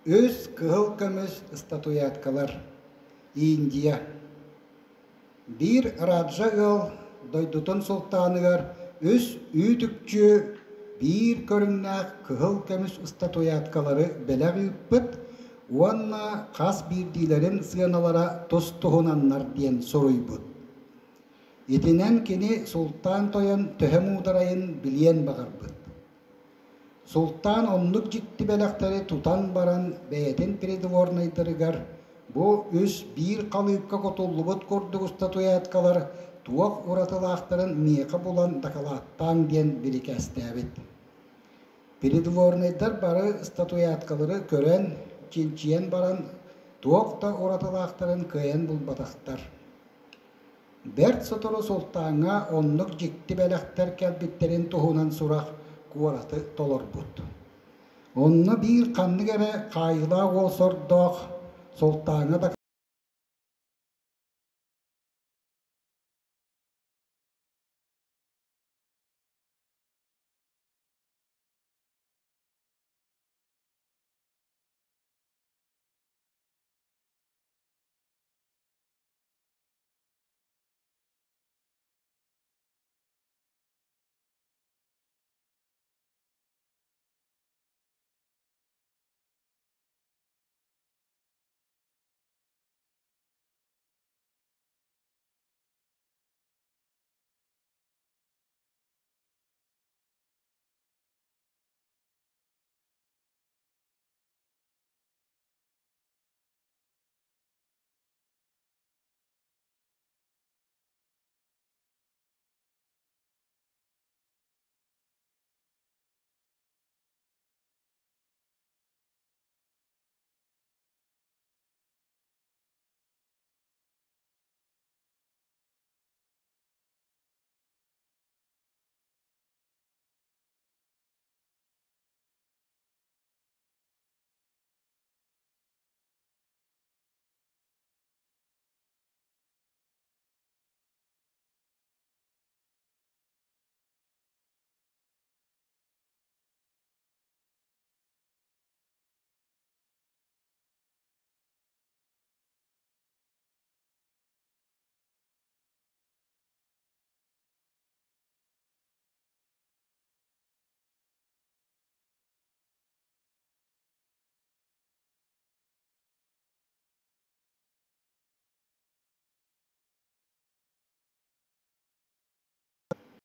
Өз кыһыл көмөс статуяткалар. Индия. Бир раджа гыл дойдутун султаныгар өз үтүкчү бир көрүңнәк кыһыл көмөс статуяткалары беләг үппүт, уанна қас бирдилерин сыаналара тостуһунаннар диен соруйбут. Итинен кини султан тойон төһөмударайын билиен багарбыт. Султан оннук жикти белектери тутан баран бәйтин придворныйдырыгар бу үс бир калыпка котуллубут курдук статуяткалар туак уратылаактарын миэка булан дакалааттан диен биликэстээбит. Придворныйдар бары статуяткалары көрен, чинчиен баран туакта уратылаактарын кыйын булбатактар. Берт сотору султанга оннук жикти белектер кэлбиттерин туһунан сурах куараты толорбут. Онна бир канныгере кайыла ол сордоох султанга да